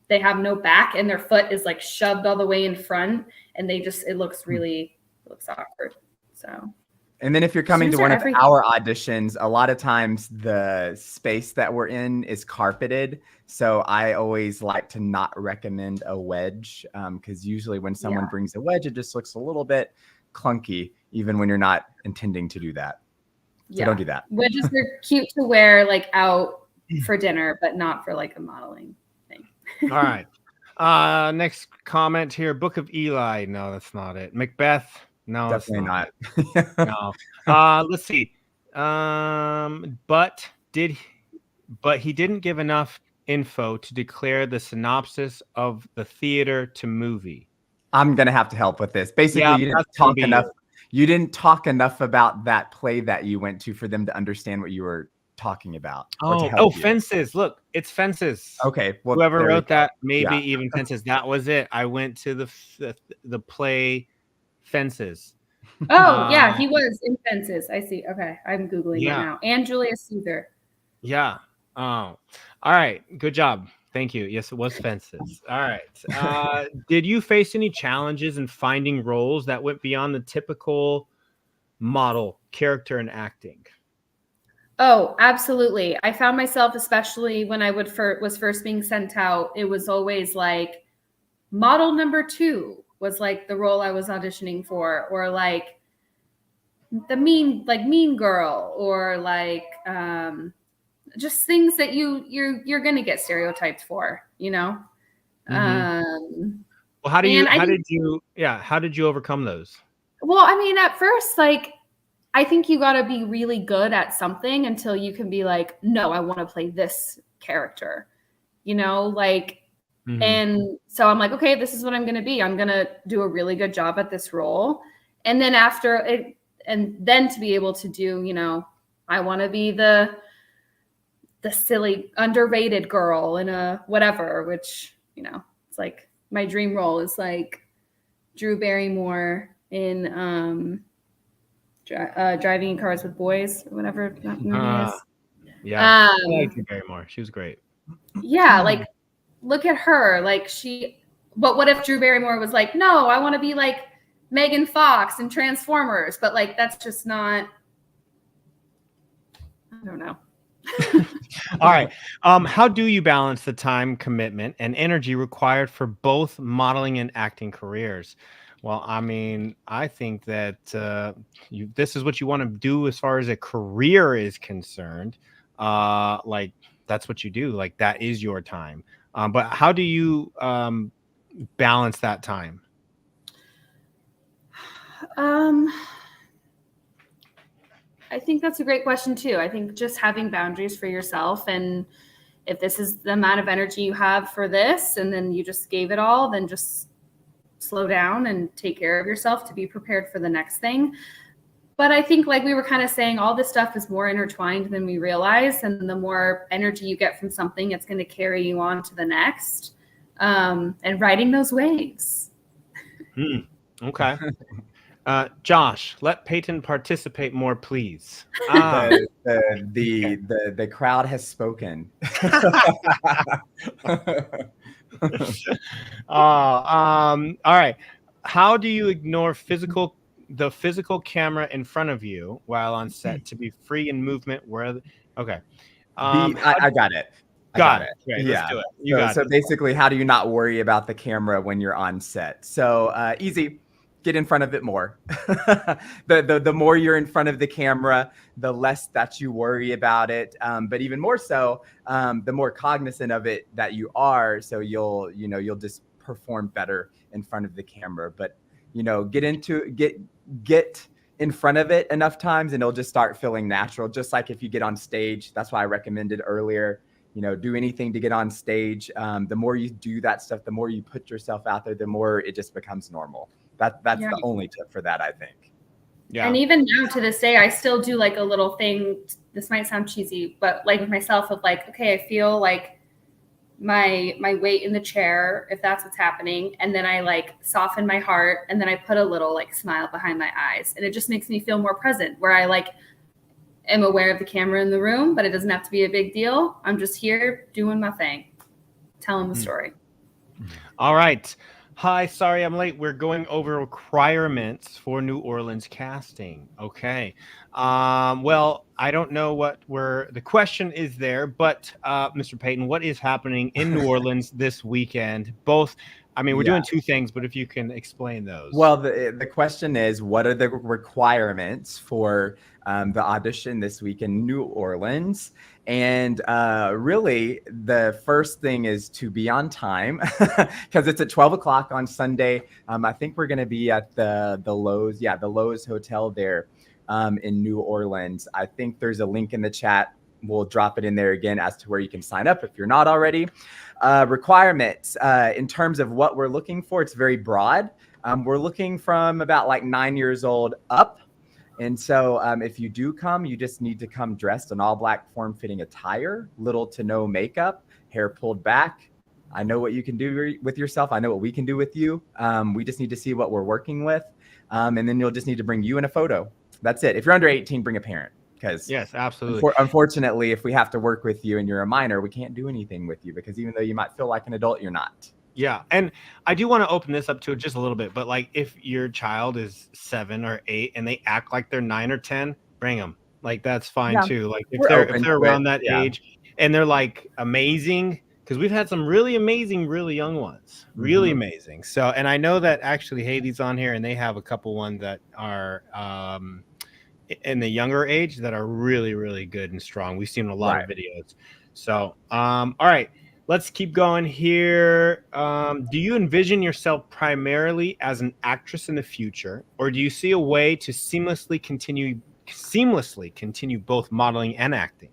they have no back and their foot is like shoved all the way in front and it looks awkward. So. And then if you're coming to one of our auditions, a lot of times the space that we're in is carpeted. So I always like to not recommend a wedge because usually when someone brings a wedge, it just looks a little bit clunky, even when you're not intending to do that. So don't do that. Wedges are cute to wear like out for dinner, but not for like a modeling thing. All right. Next comment here. Book of Eli. No, that's not it. Macbeth. No, definitely not. No. Let's see. But he didn't give enough info to declare the synopsis of the theater to movie. I'm gonna have to help with this. Basically, you didn't talk enough. You didn't talk enough about that play that you went to for them to understand what you were talking about. Fences. Look, it's Fences. Okay. Well, whoever wrote that, maybe even Fences. That was it. I went to the play Fences. Oh, yeah, he was in Fences. I see. Okay, I'm Googling it now. And Julius Caesar. Yeah. Oh, all right. Good job. Thank you. Yes, it was Fences. All right. Did you face any challenges in finding roles that went beyond the typical model character and acting? Oh, absolutely. I found myself, especially when I was first being sent out, it was always like model number 2 was like the role I was auditioning for, or like the mean girl, or like just things that you're gonna get stereotyped for, you know. Mm-hmm. Well, how did you overcome those? Well, I mean, at first, like, I think you got to be really good at something until you can be like, no, I want to play this character, you know, like. Mm-hmm. And so I'm like, okay, this is what I'm going to be. I'm going to do a really good job at this role. And then after it, and then to be able to do, you know, I want to be the silly, underrated girl in a whatever, which, you know, it's like my dream role is like Drew Barrymore in Driving in Cars with Boys, or whatever that movie is. Yeah, I like Drew Barrymore. She was great. Yeah, like, look at her. Like, she But what if Drew Barrymore was like, no, I want to be like Megan Fox and Transformers, but like that's just not, I don't know. All right. How do you balance the time commitment and energy required for both modeling and acting careers? Well, I mean, I think that this is what you want to do as far as a career is concerned. Like that's what you do. Like that is your time. But how do you balance that time? I think that's a great question too. I think just having boundaries for yourself, and if this is the amount of energy you have for this, and then you just gave it all, then just slow down and take care of yourself to be prepared for the next thing. But I think, like we were kind of saying, all this stuff is more intertwined than we realize. And the more energy you get from something, it's going to carry you on to the next. And riding those waves. Okay. Josh, let Payton participate more, please. The crowd has spoken. All right. How do you ignore the physical camera in front of you while on set to be free in movement? Okay. I got it. Got it. Right, yeah. Let's do it. So basically, how do you not worry about the camera when you're on set? So easy. Get in front of it more. The more you're in front of the camera, the less that you worry about it. But even more so, the more cognizant of it that you are. So you'll just perform better in front of the camera. But get in front of it enough times, and it'll just start feeling natural. Just like if you get on stage, that's why I recommended earlier. Do anything to get on stage. The more you do that stuff, the more you put yourself out there, the more it just becomes normal. That's the only tip for that, I think. Yeah. And even now to this day, I still do like a little thing. This might sound cheesy, but like with myself of like, okay, I feel like my weight in the chair, if that's what's happening. And then I like soften my heart, and then I put a little like smile behind my eyes. And it just makes me feel more present, where I like am aware of the camera in the room, but it doesn't have to be a big deal. I'm just here doing my thing, telling the story. All right. Hi, sorry I'm late. We're going over requirements for New Orleans casting. Okay. Well, I don't know what the question is there, but Mr. Payton, what is happening in New Orleans this weekend? We're doing two things, but if you can explain those. Well, the question is, what are the requirements for the audition this week in New Orleans? And really, the first thing is to be on time, because it's at 12 o'clock on Sunday. I think we're going to be at the Lowe's, the Lowe's Hotel there in New Orleans. I think there's a link in the chat. We'll drop it in there again as to where you can sign up if you're not already. Requirements in terms of what we're looking for, it's very broad. We're looking from about like 9 years old up. And so if you do come, you just need to come dressed in all black form-fitting attire, little to no makeup, hair pulled back. I know what you can do with yourself. I know what we can do with you. We just need to see what we're working with. And then you'll just need to bring you in a photo. That's it. If you're under 18, bring a parent. Because yes, absolutely. Unfortunately, if we have to work with you and you're a minor, we can't do anything with you, because even though you might feel like an adult, you're not. Yeah. And I do want to open this up to just a little bit, but like if your child is 7 or 8 and they act like they're 9 or 10, bring them. Like that's fine too. Like if they're around that age and they're like amazing, because we've had some really amazing, really young ones, really amazing. So, and I know that actually Hailey's on here, and they have a couple ones that are in the younger age that are really, really good and strong. We've seen a lot of videos. So, all right. Let's keep going here. Do you envision yourself primarily as an actress in the future, or do you see a way to seamlessly continue both modeling and acting?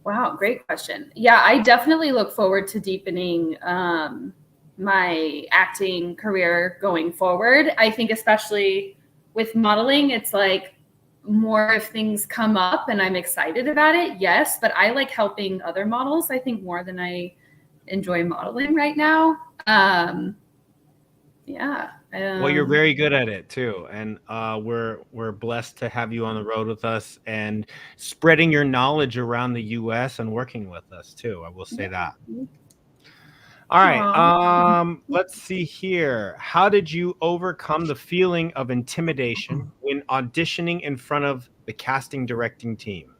Wow, great question. Yeah, I definitely look forward to deepening my acting career going forward. I think especially with modeling, it's like more if things come up and I'm excited about it, yes, but I like helping other models, I think, more than I enjoy modeling right now. Well, you're very good at it too, and we're blessed to have you on the road with us and spreading your knowledge around the U.S. and working with us too. I will say that. All right. Aw. Let's see here. How did you overcome the feeling of intimidation when auditioning in front of the casting directing team?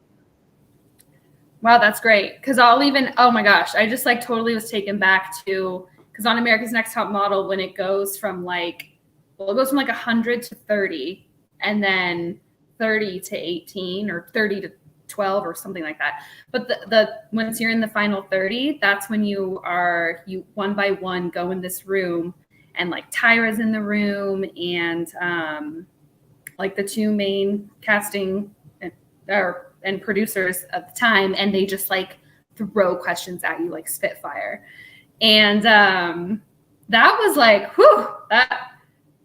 Wow, that's great. Because oh my gosh, I just like totally was taken back to, because on America's Next Top Model, when it goes from like, well, it goes from like 100 to 30, and then 30 to 18, or 30 to 12, or something like that. But the once you're in the final 30, that's when you one by one go in this room, and like Tyra's in the room, and like the two main casting and producers at the time, and they just like throw questions at you like spitfire. And that was like, whew,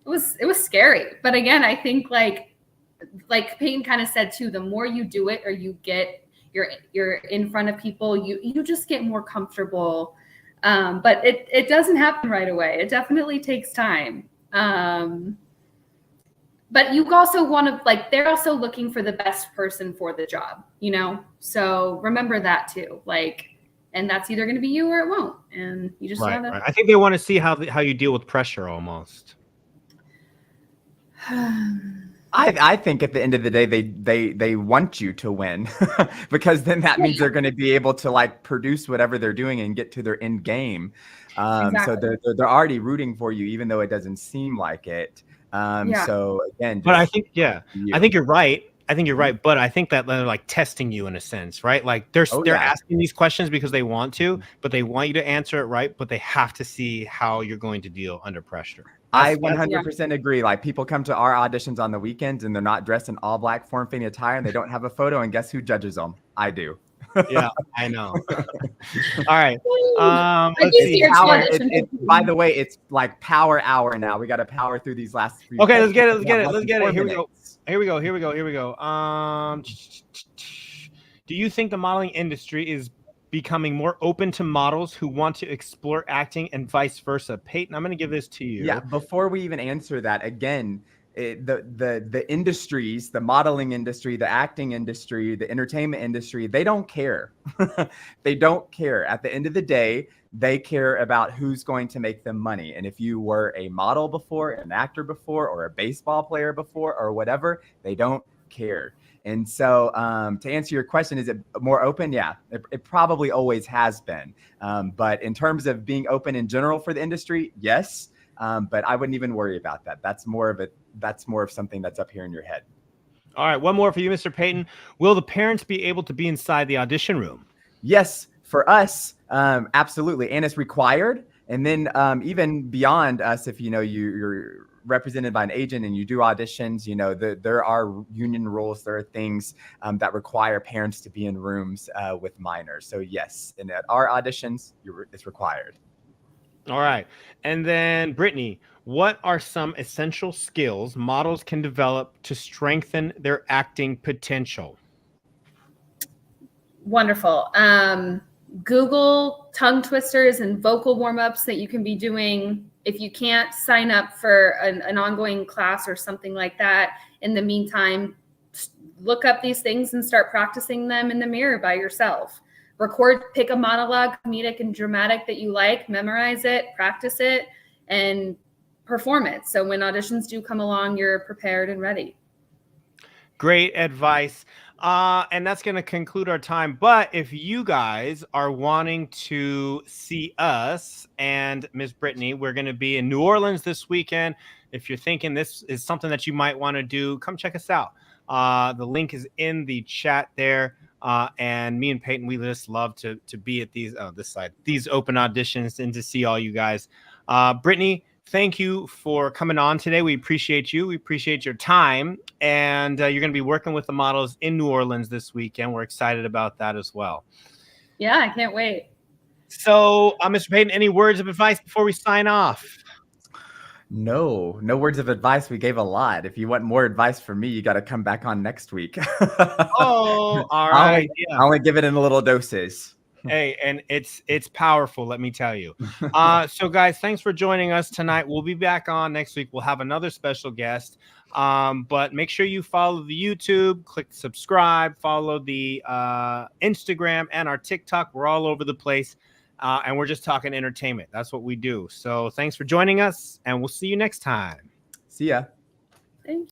it was scary. But again, I think like Payton kind of said too, the more you do it, or you're in front of people, you just get more comfortable. But it doesn't happen right away. It definitely takes time. But you also want to, like, they're also looking for the best person for the job, So remember that too. Like, and that's either going to be you or it won't. And you just Right, gotta. right. I think they want to see how you deal with pressure almost. I think at the end of the day, they want you to win because then that means they're going to be able to like produce whatever they're doing and get to their end game. So they're already rooting for you, even though it doesn't seem like it. So again, but I think you're right. I think you're right, but I think that they're like testing you in a sense, right? Like they're asking these questions because they want to, but they want you to answer it right, but they have to see how you're going to deal under pressure. I 100% agree. Like people come to our auditions on the weekends and they're not dressed in all black form-fitting attire and they don't have a photo, and guess who judges them? I do. Yeah, I know. All right. Let's see. By the way, it's like power hour now. We got to power through these last three. Okay, let's get it. Here we go. Do you think the modeling industry is becoming more open to models who want to explore acting and vice versa? Payton, I'm going to give this to you. Yeah, before we even answer that, again, the industries, the modeling industry, the acting industry, the entertainment industry, they don't care. They don't care. At the end of the day, they care about who's going to make them money. And if you were a model before, an actor before, or a baseball player before, or whatever, they don't care. And so to answer your question, is it more open? Yeah, it probably always has been. But in terms of being open in general for the industry, yes. But I wouldn't even worry about that. That's more of something that's up here in your head. All right, one more for you, Mr. Payton. Will the parents be able to be inside the audition room? Yes, for us, absolutely. And it's required. And then even beyond us, if you're represented by an agent and you do auditions, there are union rules. There are things that require parents to be in rooms with minors. So yes, and at our auditions, it's required. All right. And then Brittany, what are some essential skills models can develop to strengthen their acting potential? Wonderful. Google tongue twisters and vocal warm-ups that you can be doing. If you can't sign up for an ongoing class or something like that, in the meantime, look up these things and start practicing them in the mirror by yourself. Pick a monologue, comedic and dramatic that you like, memorize it, practice it, and perform it. So when auditions do come along, you're prepared and ready. Great advice. And that's going to conclude our time. But if you guys are wanting to see us and Miss Brittany, we're going to be in New Orleans this weekend. If you're thinking this is something that you might want to do, come check us out. The link is in the chat there. And me and Payton, we just love to be at these open auditions and to see all you guys. Brittany, thank you for coming on today. We appreciate you. We appreciate your time. And you're going to be working with the models in New Orleans this weekend. We're excited about that as well. Yeah, I can't wait. So, Mr. Payton, any words of advice before we sign off? No words of advice. We gave a lot. If you want more advice from me, you got to come back on next week. Oh, all right. I only give it in little doses. Hey, and it's powerful, let me tell you. So guys, thanks for joining us tonight. We'll be back on next week. We'll have another special guest. But make sure you follow the YouTube, click subscribe, follow the Instagram and our TikTok. We're all over the place. and we're just talking entertainment. That's what we do. So thanks for joining us, and we'll see you next time. See ya. Thank you.